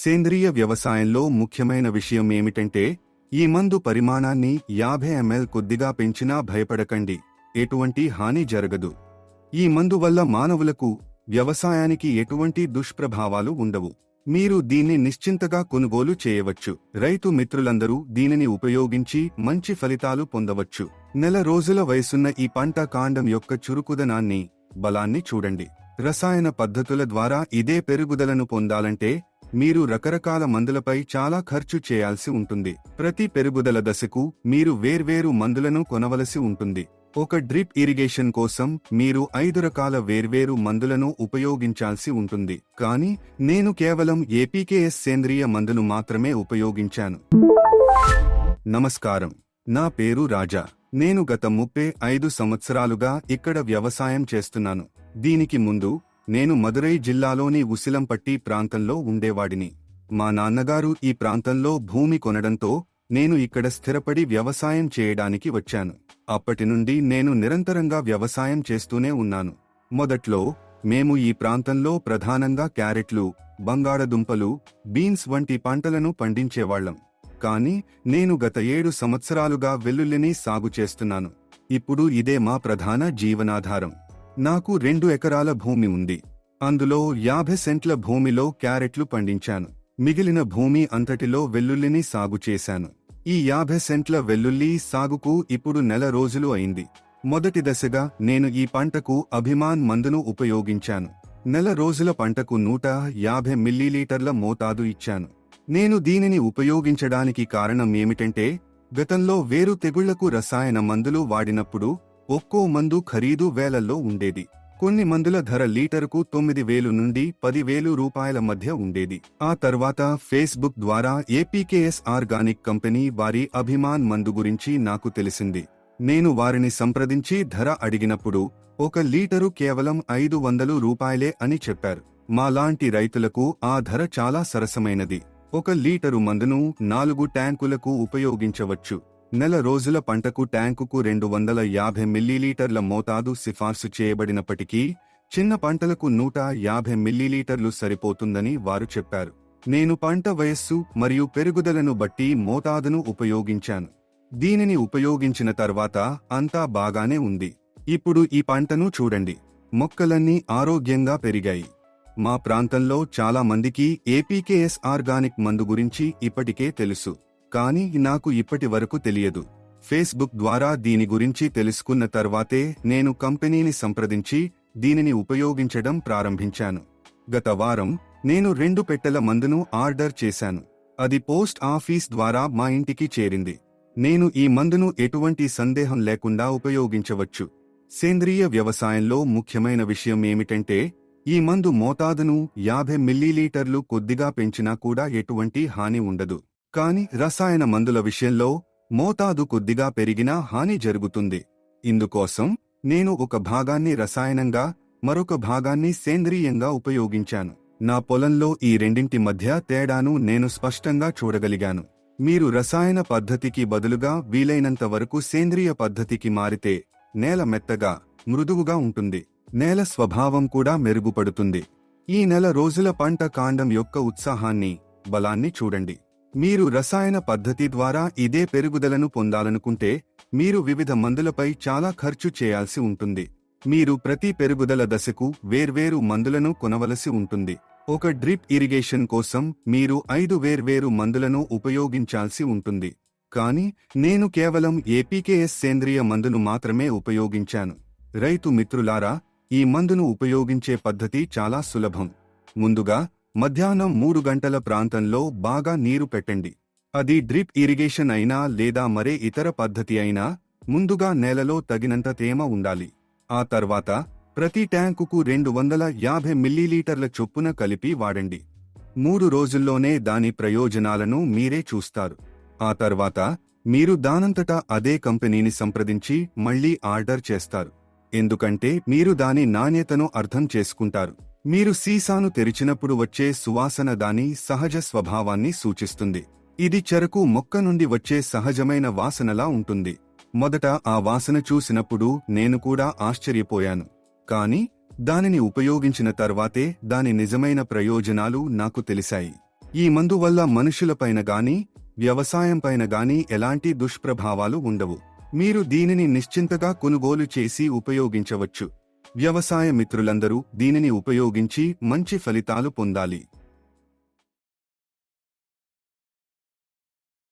సేంద్రియ వ్యవసాయంలో ముఖ్యమైన విషయం ఏమిటంటే ఈ మందు పరిమాణాన్ని 50 ml కొద్దిగా పెంచినా భయపడకండి, ఎటువంటి హాని జరగదు. ఈ మందు వల్ల మానవులకు, వ్యవసాయానికి ఎటువంటి దుష్ప్రభావాలు ఉండవు. మీరు దీన్ని నిశ్చింతగా కొనుగోలు చేయవచ్చు. రైతు మిత్రులందరూ దీనిని ఉపయోగించి మంచి ఫలితాలు పొందవచ్చు. నెల రోజుల వయసున్న ఈ పంట కాండం యొక్క చురుకుదనాన్ని, బలాన్ని చూడండి. రసాయన పద్ధతుల ద్వారా ఇదే పెరుగుదలను పొందాలంటే మీరు రకరకాల మందులపై చాలా ఖర్చు చేయాల్సి ఉంటుంది. ప్రతి పెరుగుదల దశకు మీరు వేర్వేరు మందులను కొనవలసి ఉంటుంది. ఒక డ్రిప్ ఇరిగేషన్ కోసం మీరు 5 రకాల వేర్వేరు మందులను ఉపయోగించాల్సి ఉంటుంది. కానీ నేను కేవలం ఏపీకేఎస్ సేంద్రియ మందును మాత్రమే ఉపయోగించాను. నమస్కారం, నా పేరు రాజా. నేను గత 35 సంవత్సరాలుగా ఇక్కడ వ్యవసాయం చేస్తున్నాను. దీనికి ముందు నేను మదురై జిల్లాలోని ఉసిలంపట్టి ప్రాంతంలో ఉండేవాడిని. మా నాన్నగారు ఈ ప్రాంతంలో భూమి కొనడంతో నేను ఇక్కడ స్థిరపడి వ్యవసాయం చేయడానికి వచ్చాను. అప్పటి నుండి నేను నిరంతరంగా వ్యవసాయం చేస్తూనే ఉన్నాను. మొదట్లో మేము ఈ ప్రాంతంలో ప్రధానంగా క్యారెట్లు, బంగాళదుంపలు, బీన్స్ వంటి పంటలను పండించేవాళ్లం. కానీ నేను గత 7 సంవత్సరాలుగా వెల్లుల్లిని సాగు చేస్తున్నాను. ఇప్పుడు ఇదే మా ప్రధాన జీవనాధారం. నాకు 2 ఎకరాల భూమి ఉంది. అందులో 50 సెంట్ల భూమిలో క్యారెట్లు పండించాను. మిగిలిన భూమి అంతటిలో వెల్లుల్లిని సాగు చేశాను. ఈ 50 సెంట్ల వెల్లుల్లి సాగుకు ఇప్పుడు నెల రోజులు అయింది. మొదటి దశగా నేను ఈ పంటకు అభిమాన్ మందును ఉపయోగించాను. నెల రోజుల పంటకు 150 మిల్లీలీటర్ల మోతాదు ఇచ్చాను. నేను దీనిని ఉపయోగించడానికి కారణం ఏమిటంటే గతంలో వేరు తెగుళ్లకు రసాయన మందులు వాడినప్పుడు ఒక్కో మందు ఖరీదు వేలల్లో ఉండేది. కొన్ని మందుల ధర లీటరుకు 9,000 నుండి 10,000 రూపాయల మధ్య ఉండేది. ఆ తర్వాత ఫేస్బుక్ ద్వారా ఏపీకేఎస్ ఆర్గానిక్ కంపెనీ వారి అభిమాన్ మందు గురించి నాకు తెలిసింది. నేను వారిని సంప్రదించి ధర అడిగినప్పుడు 1 లీటరు కేవలం 500 రూపాయలే అని చెప్పారు. మాలాంటి రైతులకు ఆ ధర చాలా సరసమైనది. 1 లీటరు మందును 4 ట్యాంకులకు ఉపయోగించవచ్చు. నెల రోజుల పంటకు ట్యాంకుకు 250 మిల్లీలీటర్ల మోతాదు సిఫార్సు చేయబడినప్పటికీ చిన్న పంటలకు 150 మిల్లీలీటర్లు సరిపోతుందని వారు చెప్పారు. నేను పంట వయస్సు మరియు పెరుగుదలను బట్టి మోతాదును ఉపయోగించాను. దీనిని ఉపయోగించిన తర్వాత అంతా బాగానే ఉంది. ఇప్పుడు ఈ పంటను చూడండి. మొక్కలన్నీ ఆరోగ్యంగా పెరిగాయి. మా ప్రాంతంలో చాలా మందికి ఏపీకేఎస్ ఆర్గానిక్ మందు గురించి ఇప్పటికే తెలుసు. కానీ నాకు ఇప్పటి వరకు తెలియదు. ఫేస్బుక్ ద్వారా దీని గురించి తెలుసుకున్న తర్వాతే నేను కంపెనీని సంప్రదించి దీనిని ఉపయోగించడం ప్రారంభించాను. గత వారం నేను 2 పెట్టెల మందును ఆర్డర్ చేశాను. అది పోస్ట్ ఆఫీస్ ద్వారా మా ఇంటికి చేరింది. నేను ఈ మందును ఎటువంటి సందేహం లేకుండా ఉపయోగించవచ్చు. సేంద్రియ వ్యవసాయంలో ముఖ్యమైన విషయం ఏమిటంటే ఈ మందు మోతాదును 50 మిల్లీలీటర్లు కొద్దిగా పెంచినా కూడా ఎటువంటి హాని ఉండదు. కానీ రసాయన మందుల విషయంలో మోతాదు కొద్దిగా పెరిగినా హాని జరుగుతుంది. ఇందుకోసం నేను ఒక భాగాన్ని రసాయనంగా, మరొక భాగాన్ని సేంద్రీయంగా ఉపయోగించాను. నా పొలంలో ఈ రెండింటి మధ్య తేడాను నేను స్పష్టంగా చూడగలిగాను. మీరు రసాయన పద్ధతికి బదులుగా వీలైనంత వరకు సేంద్రియ పద్ధతికి మారితే నేల మెత్తగా, మృదువుగా ఉంటుంది. నేల స్వభావం కూడా మెరుగుపడుతుంది. ఈ నెల రోజుల పంట కాండం యొక్క ఉత్సాహాన్ని, బలాన్ని చూడండి. మీరు రసాయన పద్ధతి ద్వారా ఇదే పెరుగుదలను పొందాలనుకుంటే మీరు వివిధ మందులపై చాలా ఖర్చు చేయాల్సి ఉంటుంది. మీరు ప్రతి పెరుగుదల దశకు వేర్వేరు మందులను కొనవలసి ఉంటుంది. ఒక డ్రిప్ ఇరిగేషన్ కోసం మీరు 5 వేర్వేరు మందులను ఉపయోగించాల్సి ఉంటుంది. కానీ నేను కేవలం ఏపీకేఎస్ సేంద్రియ మందును మాత్రమే ఉపయోగించాను. రైతు మిత్రులారా, ఈ మందును ఉపయోగించే పద్ధతి చాలా సులభం. ముందుగా మధ్యాహ్నం 3 గంటల ప్రాంతంలో బాగా నీరు పెట్టండి. అది డ్రిప్ ఇరిగేషన్ అయినా లేదా మరే ఇతర పద్ధతి అయినా ముందుగా నేలలో తగినంత తేమ ఉండాలి. ఆ తర్వాత ప్రతి ట్యాంకుకు 250 మిల్లీలీటర్ల చొప్పున కలిపి వాడండి. 3 రోజుల్లోనే దాని ప్రయోజనాలను మీరే చూస్తారు. ఆ తర్వాత మీరు దానంతటా అదే కంపెనీని సంప్రదించి మళ్లీ ఆర్డర్ చేస్తారు. ఎందుకంటే మీరు దాని నాణ్యతను అర్థం చేసుకుంటారు. మీరు సీసాను తెరిచినప్పుడు వచ్చే సువాసన దాని సహజ స్వభావాన్ని సూచిస్తుంది. ఇది చెరకు మొక్క నుండి వచ్చే సహజమైన వాసనలా ఉంటుంది. మొదట ఆ వాసన చూసినప్పుడు నేను కూడా ఆశ్చర్యపోయాను. కానీ దానిని ఉపయోగించిన తర్వాతే దాని నిజమైన ప్రయోజనాలు నాకు తెలిసాయి. ఈ మందు వల్ల మనుషులపైన గాని వ్యవసాయంపైన గాని ఎలాంటి దుష్ప్రభావాలు ఉండవు. మీరు దీనిని నిశ్చింతగా కొనుగోలు చేసి ఉపయోగించవచ్చు. వ్యవసాయ మిత్రులందరూ దీనిని ఉపయోగించి మంచి ఫలితాలు పొందాలి.